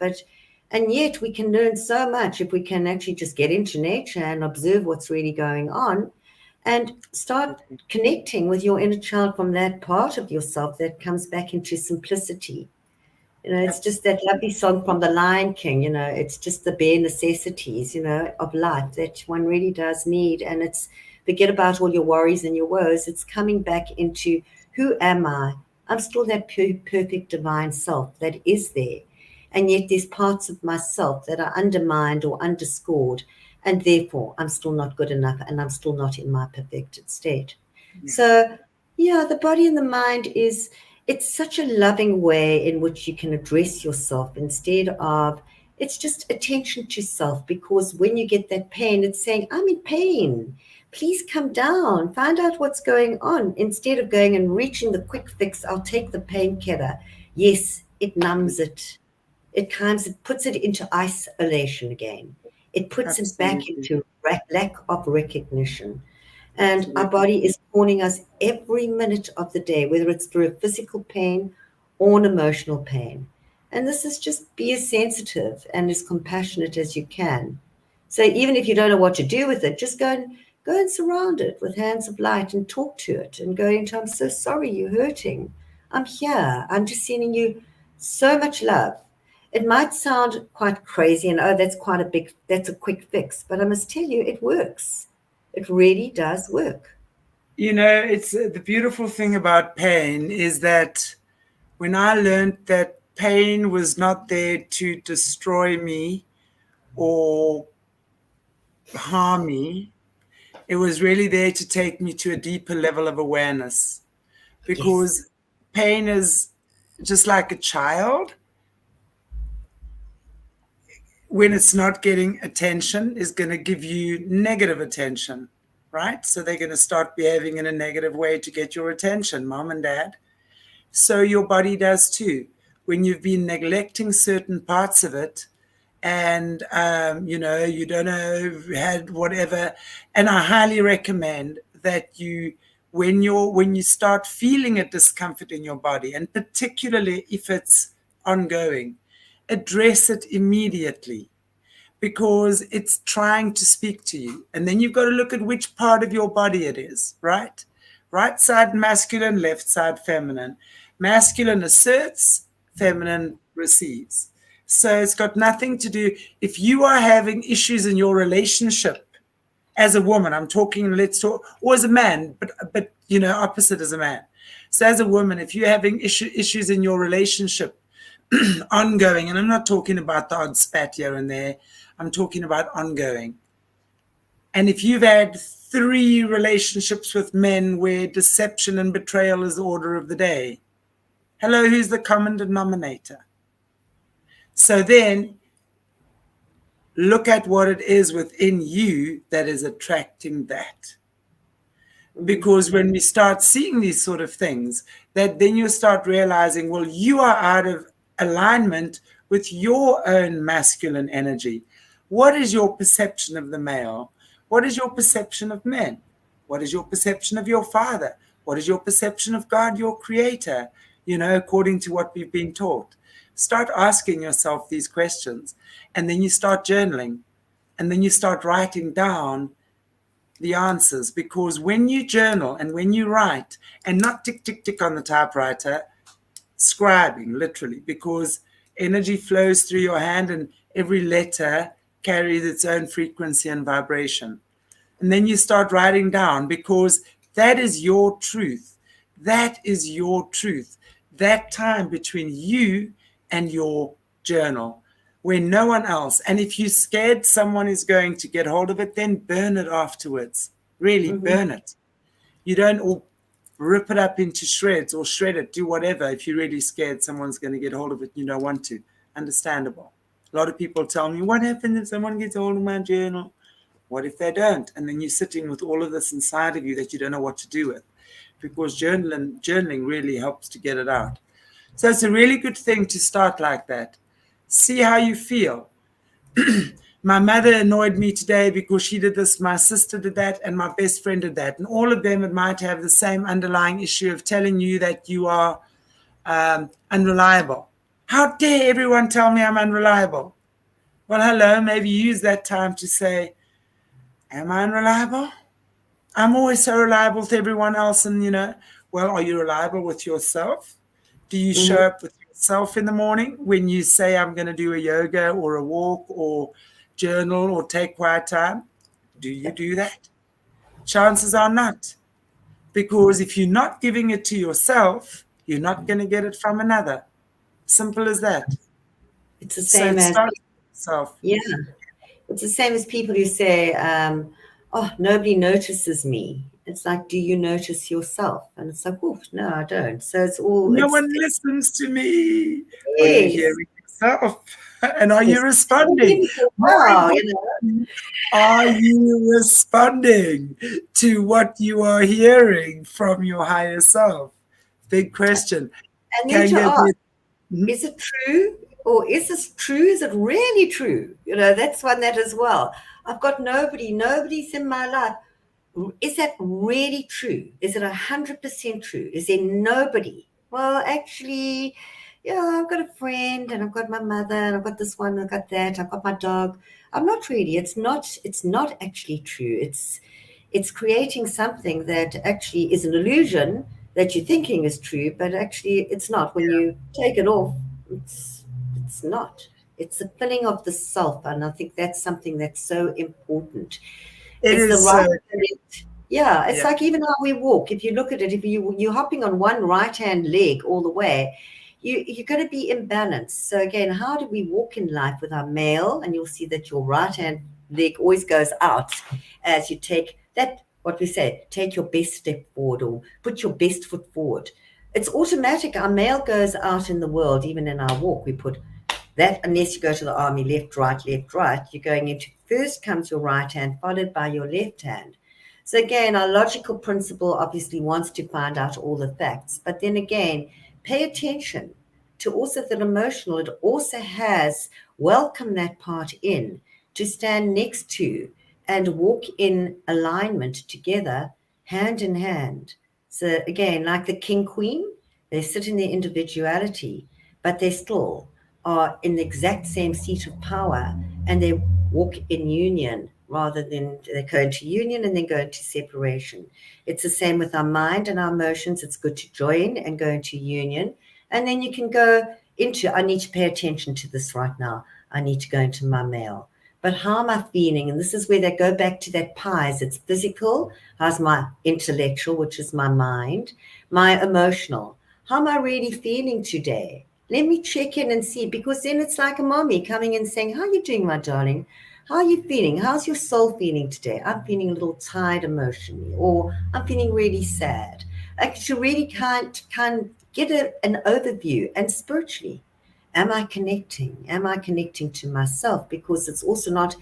And yet we can learn so much if we can actually just get into nature and observe what's really going on and start connecting with your inner child from that part of yourself that comes back into simplicity. It's just that lovely song from The Lion King, it's just the bare necessities, of life that one really does need. And it's forget about all your worries and your woes. It's coming back into, who am I? I'm still that perfect divine self that is there. And yet there's parts of myself that are undermined or underscored. And therefore, I'm still not good enough and I'm still not in my perfected state. Yeah. So, yeah, the body and the mind it's such a loving way in which you can address yourself instead of, it's just attention to self, because when you get that pain, it's saying, I'm in pain. Please come down, find out what's going on. Instead of going and reaching the quick fix, I'll take the painkiller. Yes, it numbs it. It puts it into isolation again. It puts it back Absolutely. into lack of recognition. And our Absolutely. body is warning us every minute of the day, whether it's through a physical pain or an emotional pain. And this is just be as sensitive and as compassionate as you can. So even if you don't know what to do with it, just go and surround it with hands of light and talk to it and go into, I'm so sorry you're hurting. I'm here. I'm just sending you so much love. It might sound quite crazy and, oh, that's a quick fix, but I must tell you, it works. It really does work. It's the beautiful thing about pain is that when I learned that pain was not there to destroy me or harm me, it was really there to take me to a deeper level of awareness. Yes. Because pain is just like a child, when it's not getting attention, is going to give you negative attention, right? So they're going to start behaving in a negative way to get your attention, mom and dad. So your body does too. When you've been neglecting certain parts of it, and you don't know, had whatever, and I highly recommend that when you start feeling a discomfort in your body, and particularly if it's ongoing, address it immediately, because it's trying to speak to you. And then you've got to look at which part of your body it is, right? Right side masculine, left side feminine. Masculine asserts, feminine receives. So it's got nothing to do. If you are having issues in your relationship as a woman, I'm talking, let's talk, or as a man, but opposite as a man. So as a woman, if you're having issues in your relationship, ongoing, and I'm not talking about the odd spat here and there, I'm talking about ongoing. And if you've had 3 relationships with men where deception and betrayal is the order of the day, hello, who's the common denominator? So then look at what it is within you that is attracting that. Mm-hmm. Because when we start seeing these sort of things, that then you start realizing, well, you are out of alignment with your own masculine energy. What is your perception of the male? What is your perception of men? What is your perception of your father? What is your perception of God, your creator? According to what we've been taught. Start asking yourself these questions, and then you start journaling, and then you start writing down the answers. Because when you journal and when you write, and not tick tick tick on the typewriter, scribing literally, because energy flows through your hand and every letter carries its own frequency and vibration. And then you start writing down, because that is your truth. That is your truth. That time between you and your journal, when no one else. And if you're scared someone is going to get hold of it, then burn it afterwards. Really Mm-hmm. burn it. You don't all rip it up into shreds or shred it, do whatever. If you're really scared someone's going to get hold of it, you don't want to. Understandable. A lot of people tell me, what happens if someone gets hold of my journal? What if they don't? And then you're sitting with all of this inside of you that you don't know what to do with, because journaling really helps to get it out. So it's a really good thing to start like that. See how you feel. My mother annoyed me today because she did this, my sister did that, and my best friend did that. And all of them might have the same underlying issue of telling you that you are unreliable. How dare everyone tell me I'm unreliable? Well, hello, maybe use that time to say, am I unreliable? I'm always so reliable with everyone else. And, well, are you reliable with yourself? Do you Mm-hmm. show up with yourself in the morning when you say, I'm going to do a yoga or a walk or journal or take quiet time? Do you Yep. do that? Chances are not. Because if you're not giving it to yourself, you're not going to get it from another. Simple as that. It's the So same it as, starts with yourself. yeah, it's the same as people who say, oh, nobody notices me. It's like, do you notice yourself? And it's like, oh, no, I don't. So No one listens to me. Are you yes. hearing yourself? And are you Yes. responding? More Wow, importantly, are you responding to what you are hearing from your higher self? Big question. I need Can to go ask, there. is it true Or is this true? Is it really true? That's one that as well. I've got nobody's in my life. Is that really true? Is it 100% true? Is there nobody? Well, actually, yeah, I've got a friend and I've got my mother and I've got this one, I've got that, I've got my dog. I'm not really. It's not actually true. It's creating something that actually is an illusion that you're thinking is true, but actually it's not. When you take it off, it's not. It's the filling of the self, and I think that's something that's so important. It It's the is right so. yeah, it's Yeah. like even how we walk. If you look at it, if you're hopping on one right hand leg all the way, you're going to be imbalanced. So again, how do we walk in life with our male? And you'll see that your right hand leg always goes out as you take that. What we say, take your best step forward or put your best foot forward. It's automatic. Our male goes out in the world, even in our walk. We put that, unless you go to the army, left, right, you're going into first comes your right hand, followed by your left hand. So again, our logical principle obviously wants to find out all the facts, but then again, pay attention to also that emotional. It also has welcome that part in to stand next to and walk in alignment together, hand in hand. So again, like the king queen, they sit in their individuality, but they still are in the exact same seat of power, and they walk in union rather than they go into union and then go into separation. It's the same with our mind and our emotions. It's good to join and go into union, and then you can go into, I need to pay attention to this right now. I need to go into my male. But how am I feeling? And this is where they go back to that pies. It's physical. How's my intellectual, which is my mind, my emotional? How am I really feeling today? Let me check in and see, because then it's like a mommy coming in saying, how are you doing, my darling? How are you feeling? How's your soul feeling today? I'm feeling a little tired emotionally, or I'm feeling really sad. Like to really kind get an overview. And spiritually, am I connecting? Am I connecting to myself? Because it's also not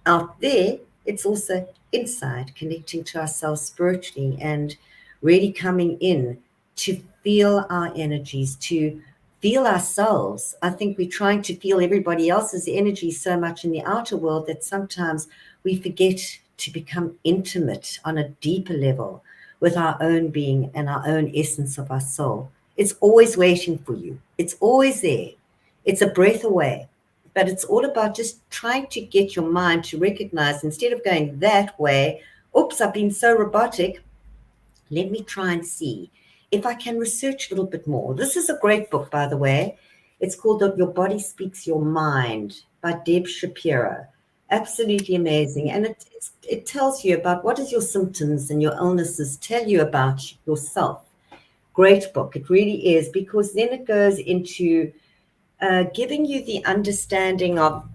out there, it's also inside, connecting to ourselves spiritually and really coming in to feel our energies, to feel ourselves. I think we're trying to feel everybody else's energy so much in the outer world that sometimes we forget to become intimate on a deeper level with our own being and our own essence of our soul. It's always waiting for you. It's always there. It's a breath away. But it's all about just trying to get your mind to recognize, instead of going that way, oops, I've been so robotic. Let me try and see if I can research a little bit more. This is a great book, by the way. It's called Your Body Speaks Your Mind by Deb Shapiro. Absolutely amazing. And it tells you about what is your symptoms and your illnesses tell you about yourself. Great book. It really is, because then it goes into giving you the understanding of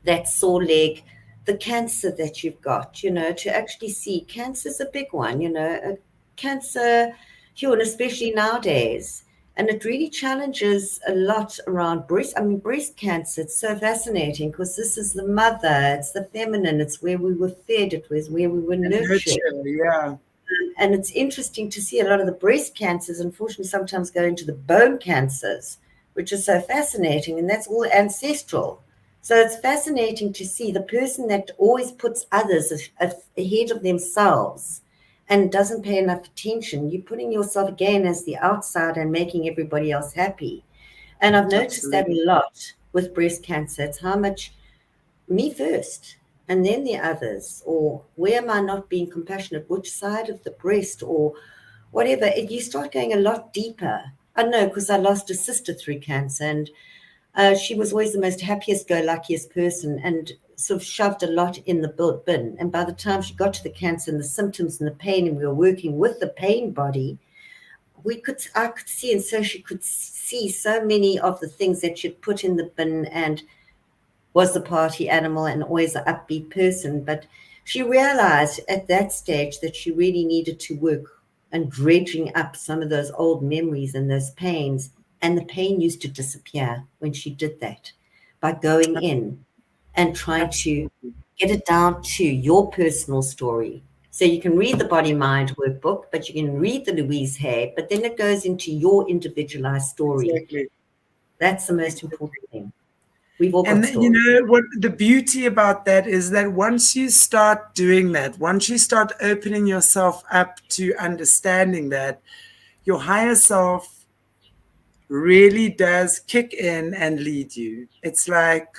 that sore leg, the cancer that you've got, to actually see cancer's a big one, cancer here, and especially nowadays. And it really challenges a lot around breast cancer. It's so fascinating because this is the mother, it's the feminine, it's where we were fed, it was where we were And nurtured. nurture, yeah. And it's interesting to see a lot of the breast cancers, unfortunately, sometimes go into the bone cancers, which is so fascinating. And that's all ancestral. So it's fascinating to see the person that always puts others ahead of themselves and doesn't pay enough attention. You're putting yourself again as the outsider and making everybody else happy. And I've noticed that Absolutely. a lot with breast cancer. It's how much me first and then the others, or where am I not being compassionate, which side of the breast, or whatever. You start going a lot deeper. I know, because I lost a sister through cancer, and she was always the most happiest go luckiest person, and sort of shoved a lot in the bin. And by the time she got to the cancer and the symptoms and the pain, and we were working with the pain body, I could see, and so she could see so many of the things that she'd put in the bin, and was the party animal and always an upbeat person. But she realized at that stage that she really needed to work and dredging up some of those old memories and those pains. And the pain used to disappear when she did that by going in and trying to Absolutely. get it down to your personal story. So you can read the Body Mind workbook, but you can read the Louise Hay, but then it goes into your individualized story. Exactly. That's the most important thing. We've all got And you stories. know what the beauty about that is that once you start doing that, once you start opening yourself up to understanding that, your higher self really does kick in and lead you. It's like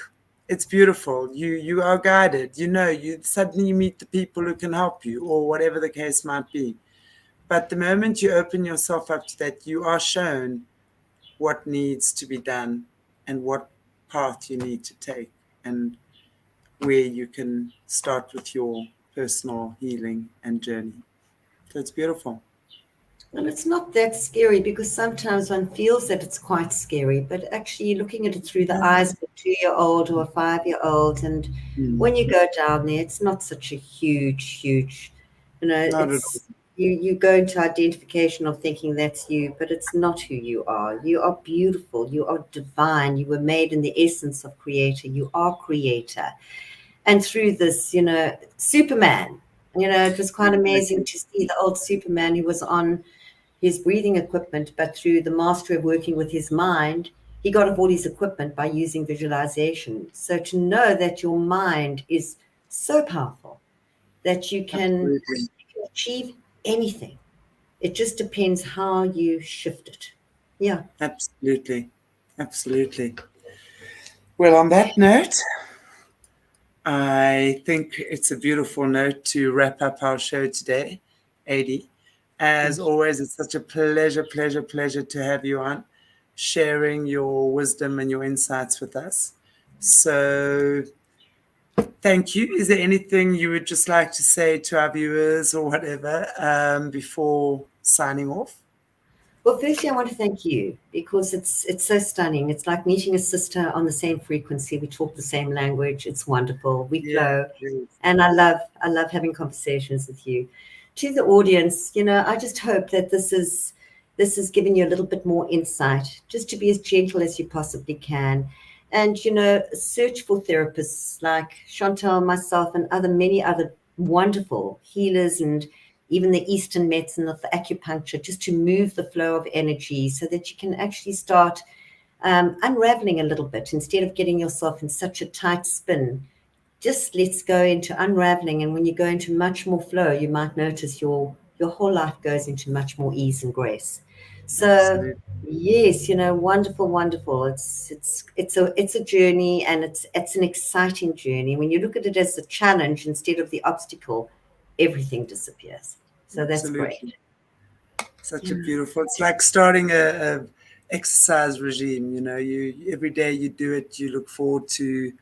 it's beautiful. You are guided. You know, you suddenly you meet the people who can help you or whatever the case might be. But the moment you open yourself up to that, you are shown what needs to be done and what path you need to take and where you can start with your personal healing and journey. So it's beautiful. And it's not that scary because sometimes one feels that it's quite scary, but actually you're looking at it through the eyes of a 2-year-old or a 5-year-old. And Mm. when you go down there, it's not such a huge, Not at all. it's you go into identification of thinking that's you, but it's not who you are. You are beautiful. You are divine. You were made in the essence of creator. You are creator. And through this, Superman, it was quite amazing Exactly. to see the old Superman who was on his breathing equipment, but through the mastery of working with his mind, he got off all his equipment by using visualization. So to know that your mind is so powerful that Absolutely. you can achieve anything. It just depends how you shift it. Yeah. Absolutely. Absolutely. Well, on that note, I think it's a beautiful note to wrap up our show today, Adie. As Thank you. always, it's such a pleasure to have you on, sharing your wisdom and your insights with us. So, thank you. Is there anything you would just like to say to our viewers or whatever before signing off? Well, firstly, I want to thank you because it's so stunning. It's like meeting a sister on the same frequency. We talk the same language. It's wonderful. We Yeah, flow, please. and I love having conversations with you. To the audience, I just hope that this is giving you a little bit more insight, just to be as gentle as you possibly can, and search for therapists like Chantal, myself, and many other wonderful healers and even the Eastern medicine of the acupuncture, just to move the flow of energy so that you can actually start unraveling a little bit instead of getting yourself in such a tight spin. Just let's go into unraveling. And when you go into much more flow, you might notice your whole life goes into much more ease and grace. So Absolutely. yes, wonderful, wonderful. It's a journey, and it's an exciting journey. When you look at it as a challenge instead of the obstacle, everything disappears. So that's great. Absolutely. Such a Yeah. beautiful. It's like starting a exercise regime. You know, you every day you do it. You look forward to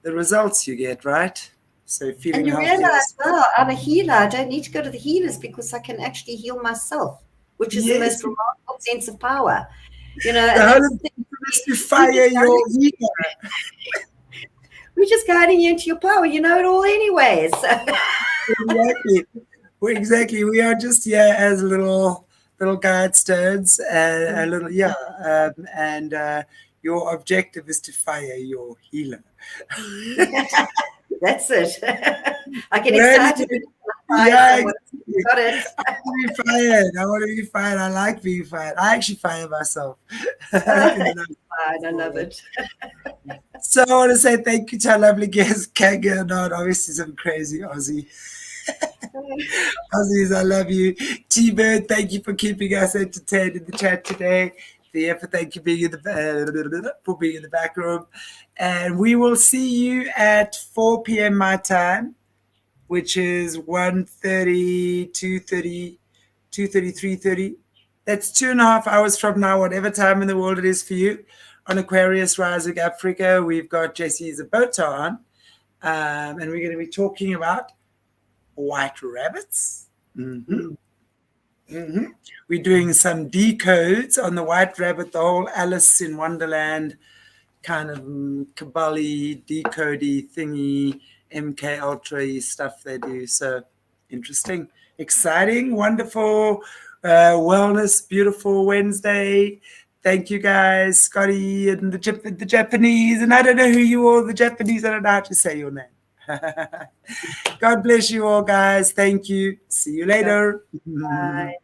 the results you get. Right. So And feeling you healthier. realize, wow, I'm a healer. I don't need to go to the healers because I can actually heal myself, which is the most Yes, remarkable sense of power. the And that's Holy the thing. Spirit is to We fire just your guiding, healer. we're just guiding you into your power. You know it all anyways. Exactly. Exactly. We are just here as little guide stones. A little yeah. And your objective is to fire your healer. That's it. I get Really? excited when I fire Yeah, someone. exactly. Got it. I want to be fired. I want to be fired. I like being fired. I actually fire myself in the night. Fine, I love it. So I want to say thank you to our lovely guest, Kanga. Not obviously some crazy Aussie. Aussies, I love you. T-Bird, thank you for keeping us entertained in the chat today. The effort, thank you being in for being in the back room. And we will see you at 4 p.m. my time, which is 1:30, 2:30, 2:30, 3:30. That's 2.5 hours from now, whatever time in the world it is for you. On Aquarius Rising Africa, we've got Jesse Zabota on, and we're going to be talking about white rabbits. Mm-hmm. Mm-hmm. We're doing some decodes on the white rabbit, the whole Alice in Wonderland kind of Kabali, decodey thingy, MK Ultra stuff they do. So interesting, exciting, wonderful, wellness, beautiful Wednesday. Thank you guys, Scotty and the Japanese. And I don't know who you are, the Japanese. I don't know how to say your name. God bless you all, guys. Thank you. See you later. Bye.